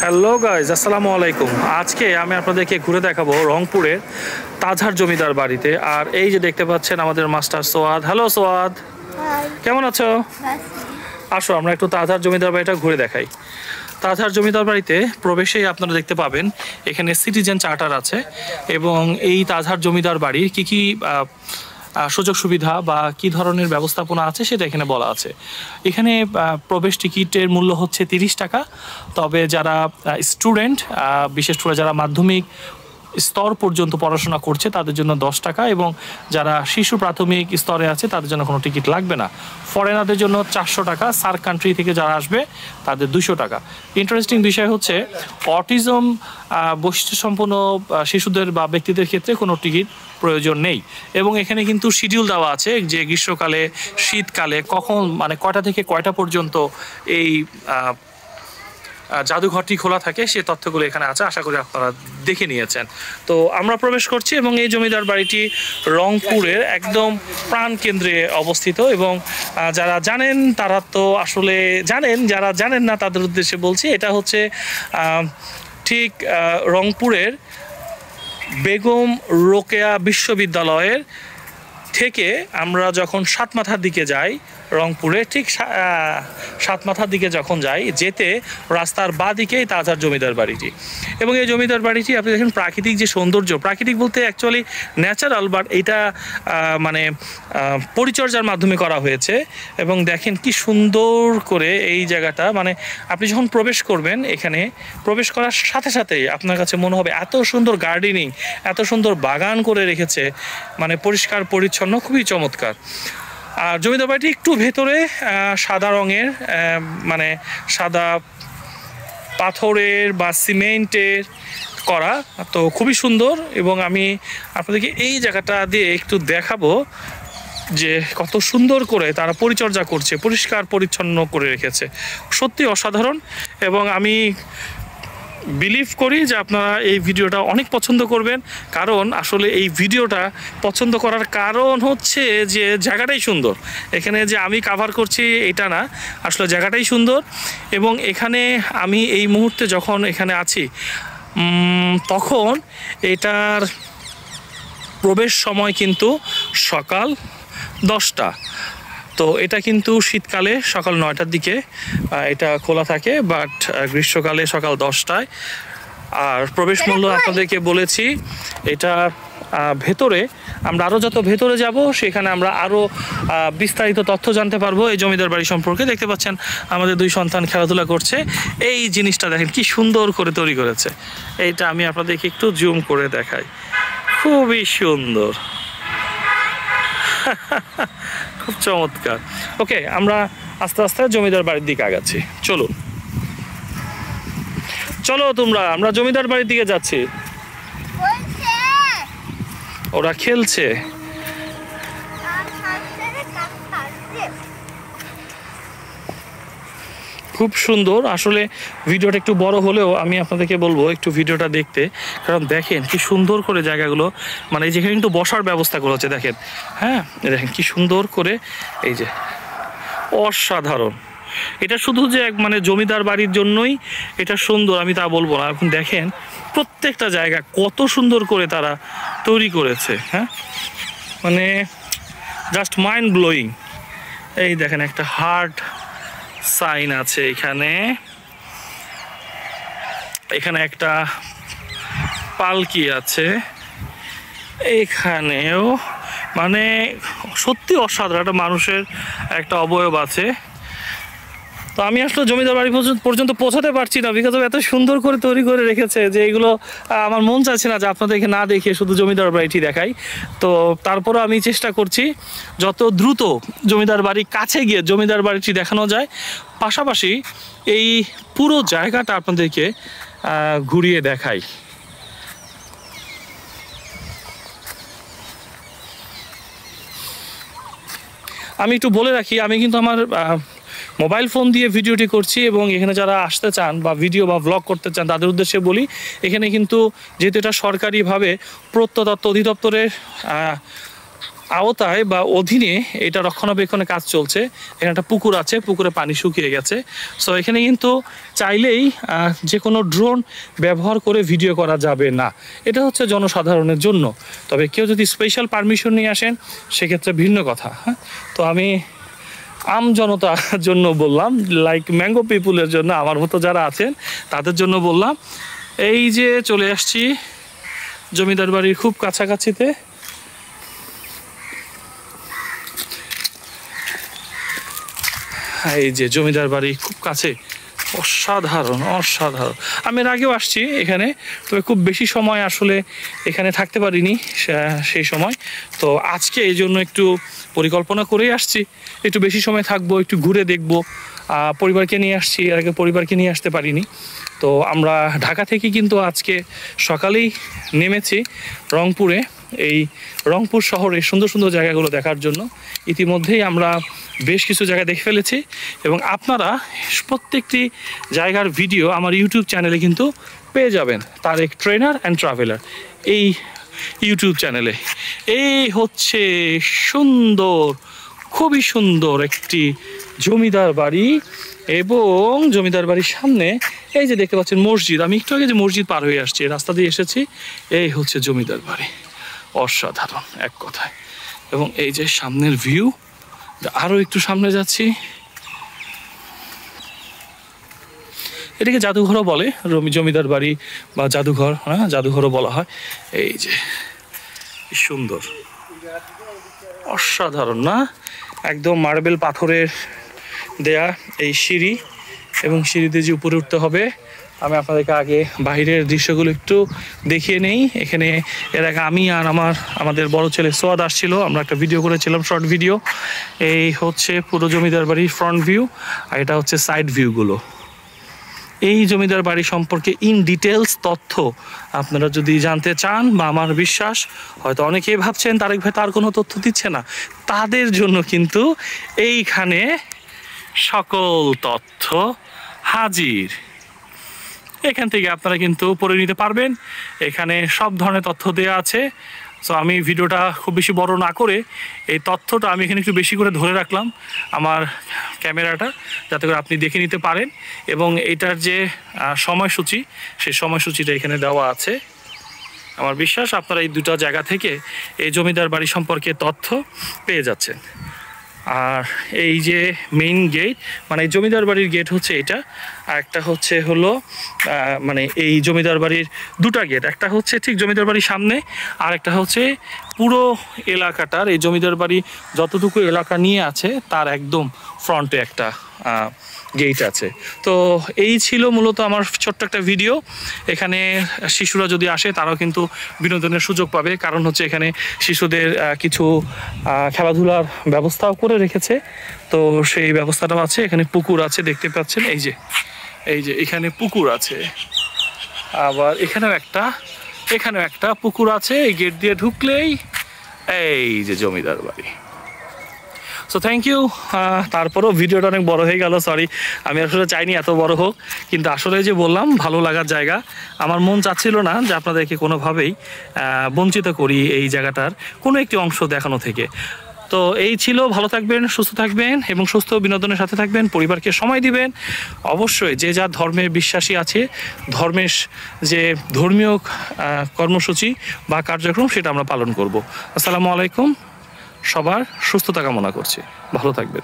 Hello guys, আসসালামু আলাইকুম। আজকে আমি আপনাদেরকে ঘুরে দেখাবো রংপুরের তাজহার জমিদার বাড়িতে। আর এই যে দেখতে পাচ্ছেন আমাদের মাস্টার সোয়াদ। হ্যালো সোয়াদ, কেমন আছো? আসো আমরা একটু তাজহার জমিদার বাড়িটা ঘুরে দেখাই। তাজহার জমিদার বাড়িতে প্রবেশেই আপনারা দেখতে পাবেন এখানে সিটিজেন চার্টার আছে এবং এই তাজহার জমিদার বাড়ির কী কী সুযোগ সুবিধা বা কি ধরনের ব্যবস্থাপনা আছে সেটা এখানে বলা আছে। এখানে প্রবেশ টিকিটের মূল্য হচ্ছে 30 টাকা। তবে যারা স্টুডেন্ট, বিশেষ করে যারা মাধ্যমিক স্তর পর্যন্ত পড়াশোনা করছে তাদের জন্য 10 টাকা, এবং যারা শিশু প্রাথমিক স্তরে আছে তাদের জন্য কোনো টিকিট লাগবে না। ফরেনারদের জন্য 400 টাকা, সার্ক কান্ট্রি থেকে যারা আসবে তাদের 200 টাকা। ইন্টারেস্টিং বিষয় হচ্ছে অটিজম বৈশিষ্ট্য সম্পন্ন শিশুদের বা ব্যক্তিদের ক্ষেত্রে কোনো টিকিট প্রয়োজন নেই। এবং এখানে কিন্তু শিডিউল দেওয়া আছে যে গ্রীষ্মকালে, শীতকালে কখন, মানে কয়টা থেকে কয়টা পর্যন্ত এই জাদুঘরটি খোলা থাকে, সে তথ্যগুলো এখানে আছে। আশা করি আপনারা দেখে নিয়েছেন। তো আমরা প্রবেশ করছি এবং এই জমিদার বাড়িটি রংপুরের একদম প্রাণ কেন্দ্রে অবস্থিত। এবং যারা জানেন তারা তো আসলে জানেন, যারা জানেন না তাদের উদ্দেশ্যে বলছি, এটা হচ্ছে ঠিক রংপুরের বেগম রোকেয়া বিশ্ববিদ্যালয়ের থেকে আমরা যখন সাতমাথার দিকে যাই, রংপুরে ঠিক সাতমাথার দিকে যখন যাই, যেতে রাস্তার বাঁ দিকেই তাজহার জমিদার বাড়িটি। এবং এই জমিদার বাড়িটি আপনি দেখেন প্রাকৃতিক যে সৌন্দর্য, প্রাকৃতিক বলতে অ্যাকচুয়ালি ন্যাচারাল, বাট এটা মানে পরিচর্যার মাধ্যমে করা হয়েছে। এবং দেখেন কি সুন্দর করে এই জায়গাটা, মানে আপনি যখন প্রবেশ করবেন এখানে, প্রবেশ করার সাথে সাথেই আপনার কাছে মনে হবে এত সুন্দর গার্ডেনিং, এত সুন্দর বাগান করে রেখেছে, মানে পরিষ্কার পরিচ্ছন্ন, খুবই চমৎকার। আর জমিদার বাড়িটি একটু ভেতরে সাদা রঙের, মানে সাদা পাথরের বা সিমেন্টের করা, তো খুবই সুন্দর। এবং আমি আপনাদেরকে এই জায়গাটা দিয়ে একটু দেখাবো যে কত সুন্দর করে তারা পরিচর্যা করছে, পরিষ্কার পরিচ্ছন্ন করে রেখেছে, সত্যি অসাধারণ। এবং আমি বিলিভ করি যে আপনারা এই ভিডিওটা অনেক পছন্দ করবেন, কারণ আসলে এই ভিডিওটা পছন্দ করার কারণ হচ্ছে যে জায়গাটাই সুন্দর। এখানে যে আমি কাভার করছি এটা না, আসলে জায়গাটাই সুন্দর। এবং এখানে আমি এই মুহূর্তে যখন এখানে আছি তখন এটার প্রবেশ সময় কিন্তু সকাল 10টা। তো এটা কিন্তু শীতকালে সকাল 9টার দিকে এটা খোলা থাকে, বাট গ্রীষ্মকালে সকাল 10টায়। আর প্রবেশ মূল্য আপনাদেরকে বলেছি। এটা ভেতরে আমরা আরও যত ভেতরে যাব সেখানে আমরা আরও বিস্তারিত তথ্য জানতে পারবো এই জমিদার বাড়ি সম্পর্কে। দেখতে পাচ্ছেন আমাদের 2 সন্তান খেলাধুলা করছে। এই জিনিসটা দেখেন কি সুন্দর করে তৈরি করেছে। এইটা আমি আপনাদেরকে একটু জুম করে দেখাই, খুবই সুন্দর, খুব চমৎকার। ওকে, আমরা আস্তে আস্তে জমিদার বাড়ির দিকে আগাচ্ছি। চলুন, চলো তোমরা, আমরা জমিদার বাড়ির দিকে যাচ্ছি। ওরা খেলছে। খুব সুন্দর। আসলে ভিডিওটা একটু বড় হলেও আমি আপনাদেরকে বলবো একটু ভিডিওটা দেখতে, কারণ দেখেন কি সুন্দর করে জায়গাগুলো, মানে যেখানে কিন্তু বসার ব্যবস্থা করা হচ্ছে দেখেন। হ্যাঁ, দেখেন কি সুন্দর করে, এই যে অসাধারণ। এটা শুধু যে মানে জমিদার বাড়ির জন্যই এটা সুন্দর আমি তা বলবো না। এখন দেখেন প্রত্যেকটা জায়গা কত সুন্দর করে তারা তৈরি করেছে। হ্যাঁ, মানে জাস্ট মাইন্ড ব্লোয়িং। এই দেখেন একটা হার্ট সাইন আছে এখানে, এখানে একটা পালকি আছে এখানেও, মানে সত্যি অসাধারণ। একটা মানুষের একটা অবয়ব আছে। তো আমি আসলে জমিদার বাড়ি পর্যন্ত পৌঁছাতে পারছি না, বিকজ এত সুন্দর করে তৈরি করে রেখেছে যে এগুলো আমার মন চাচ্ছে না যে আপনাদেরকে না দেখিয়ে শুধু জমিদার বাড়িটি দেখাই। তো তারপরও আমি চেষ্টা করছি যত দ্রুত জমিদার বাড়ি কাছে গিয়ে জমিদার বাড়িটি দেখানো যায়, পাশাপাশি এই পুরো জায়গাটা আপনাদেরকে ঘুরিয়ে দেখাই। আমি একটু বলে রাখি, আমি কিন্তু আমার মোবাইল ফোন দিয়ে ভিডিওটি করছি, এবং এখানে যারা আসতে চান বা ভিডিও বা ব্লগ করতে চান তাদের উদ্দেশ্যে বলি, এখানে কিন্তু যেহেতু এটা সরকারিভাবে প্রত্নতত্ত্ব অধিদপ্তরের আওতায় বা অধীনে এটা রক্ষণাবেক্ষণের কাজ চলছে। এখানে একটা পুকুর আছে, পুকুরে পানি শুকিয়ে গেছে। সো এখানে কিন্তু চাইলেই যে কোনো ড্রোন ব্যবহার করে ভিডিও করা যাবে না, এটা হচ্ছে জনসাধারণের জন্য। তবে কেউ যদি স্পেশাল পারমিশন নিয়ে আসেন সেক্ষেত্রে ভিন্ন কথা। হ্যাঁ, তো আমি আম জনতার জন্য বললাম, লাইক ম্যাঙ্গো পিপুলের জন্য, আমার মতো যারা আছেন তাদের জন্য বললাম। এই যে চলে আসছি জমিদার বাড়ির খুব কাছাকাছিতে। এই যে জমিদার বাড়ি খুব কাছে, অসাধারণ অসাধারণ। আমি এর আগেও আসছি এখানে, তবে খুব বেশি সময় আসলে এখানে থাকতে পারিনি সেই সময়। তো আজকে এই জন্য একটু পরিকল্পনা করেই আসছি, একটু বেশি সময় থাকবো, একটু ঘুরে দেখবো। পরিবারকে নিয়ে আসছি, এর আগে পরিবারকে নিয়ে আসতে পারিনি। তো আমরা ঢাকা থেকে কিন্তু আজকে সকালেই নেমেছি রংপুরে, এই রংপুর শহরের সুন্দর সুন্দর জায়গাগুলো দেখার জন্য। ইতিমধ্যেই আমরা বেশ কিছু জায়গা দেখে ফেলেছি এবং আপনারা প্রত্যেকটি জায়গার ভিডিও আমার ইউটিউব চ্যানেলে কিন্তু পেয়ে যাবেন, তারেক ট্রেনার অ্যান্ড ট্রাভেলার এই ইউটিউব চ্যানেলে। এই হচ্ছে সুন্দর, খুবই সুন্দর একটি জমিদার বাড়ি, এবং জমিদার বাড়ির সামনে এই যে দেখতে পাচ্ছেন মসজিদ। আমি একটু আগে যে মসজিদ পার হয়ে আসছি, রাস্তা দিয়ে এসেছি। এই হচ্ছে জমিদার বাড়ি, অসাধারণ এক কথায়। এবং এই যে সামনের ভিউ, আরও একটু সামনে যাচ্ছি, এটাকে জাদুঘরও বলে, জমিদার বাড়ি বা জাদুঘর, হ্যাঁ জাদুঘরও বলা হয়। এই যে সুন্দর, অসাধারণ না? একদম মার্বেল পাথরের দেয়া এই সিঁড়ি, এবং সিঁড়িতে যে উপরে উঠতে হবে। আমি আপনাদেরকে আগে বাইরের দৃশ্যগুলো একটু দেখিয়ে নেই। এখানে এর আগে আমি আর আমাদের বড় ছেলে সোয়াদ আসছিল, আমরা একটা ভিডিও করেছিলাম, শর্ট ভিডিও। এই হচ্ছে পুরো জমিদার বাড়ির ফ্রন্ট ভিউ, আর এটা হচ্ছে সাইড ভিউগুলো। এই জমিদার বাড়ি সম্পর্কে ইন ডিটেলস তথ্য আপনারা যদি জানতে চান, বা আমার বিশ্বাস হয়তো অনেকেই ভাবছেন তারেক ভাই তার কোনো তথ্য দিচ্ছে না, তাদের জন্য কিন্তু এইখানে সকল তথ্য হাজির। এখান থেকে আপনারা কিন্তু পড়ে নিতে পারবেন, এখানে সব ধরনের তথ্য দেওয়া আছে। সো আমি ভিডিওটা খুব বেশি বড় না করে এই তথ্যটা আমি এখানে একটু বেশি করে ধরে রাখলাম আমার ক্যামেরাটা, যাতে করে আপনি দেখে নিতে পারেন। এবং এটার যে সময়সূচি, সেই সময়সূচিটা এখানে দেওয়া আছে। আমার বিশ্বাস আপনারা এই দুটো জায়গা থেকে এই জমিদার বাড়ি সম্পর্কে তথ্য পেয়ে যাচ্ছেন। আর এই যে মেইন গেট, মানে এই জমিদার বাড়ির গেট হচ্ছে এটা, আর একটা হচ্ছে হলো মানে এই জমিদার বাড়ির দুটা গেট, একটা হচ্ছে ঠিক জমিদার বাড়ির সামনে, আর একটা হচ্ছে পুরো এলাকাটার, এই জমিদার বাড়ি যতটুকু এলাকা নিয়ে আছে তার একদম ফ্রন্টে একটা গেট আছে। তো এই ছিল মূলত আমার ছোট্ট একটা ভিডিও। এখানে শিশুরা যদি আসে তারাও কিন্তু বিনোদনের সুযোগ পাবে, কারণ হচ্ছে এখানে শিশুদের কিছু খেলাধুলার ব্যবস্থাও করে রেখেছে। তো সেই ব্যবস্থাটাও আছে, এখানে পুকুর আছে দেখতে পাচ্ছেন, এই যে এখানে পুকুর আছে, আবার এখানেও একটা পুকুর আছে। এই গেট দিয়ে ঢুকলেই এই যে জমিদার বাড়ি। So thank you. তারপরেও ভিডিওটা অনেক বড় হয়ে গেল, সরি, আমি আসলে চাইনি এত বড় হোক, কিন্তু আসলে যে বললাম ভালো লাগার জায়গা, আমার মন চাচ্ছিল না যে আপনাদেরকে কোনোভাবেই বঞ্চিত করি এই জায়গাটার কোনো একটি অংশ দেখানো থেকে। তো এই ছিল, ভালো থাকবেন, সুস্থ থাকবেন এবং সুস্থ বিনোদনের সাথে থাকবেন, পরিবারকে সময় দিবেন। অবশ্যই যে যার ধর্মের বিশ্বাসী আছে, ধর্মের যে ধর্মীয় কর্মসূচি বা কার্যক্রম সেটা আমরা পালন করব। আসসালামু আলাইকুম, সবার সুস্থতা কামনা করছি, ভালো থাকবেন।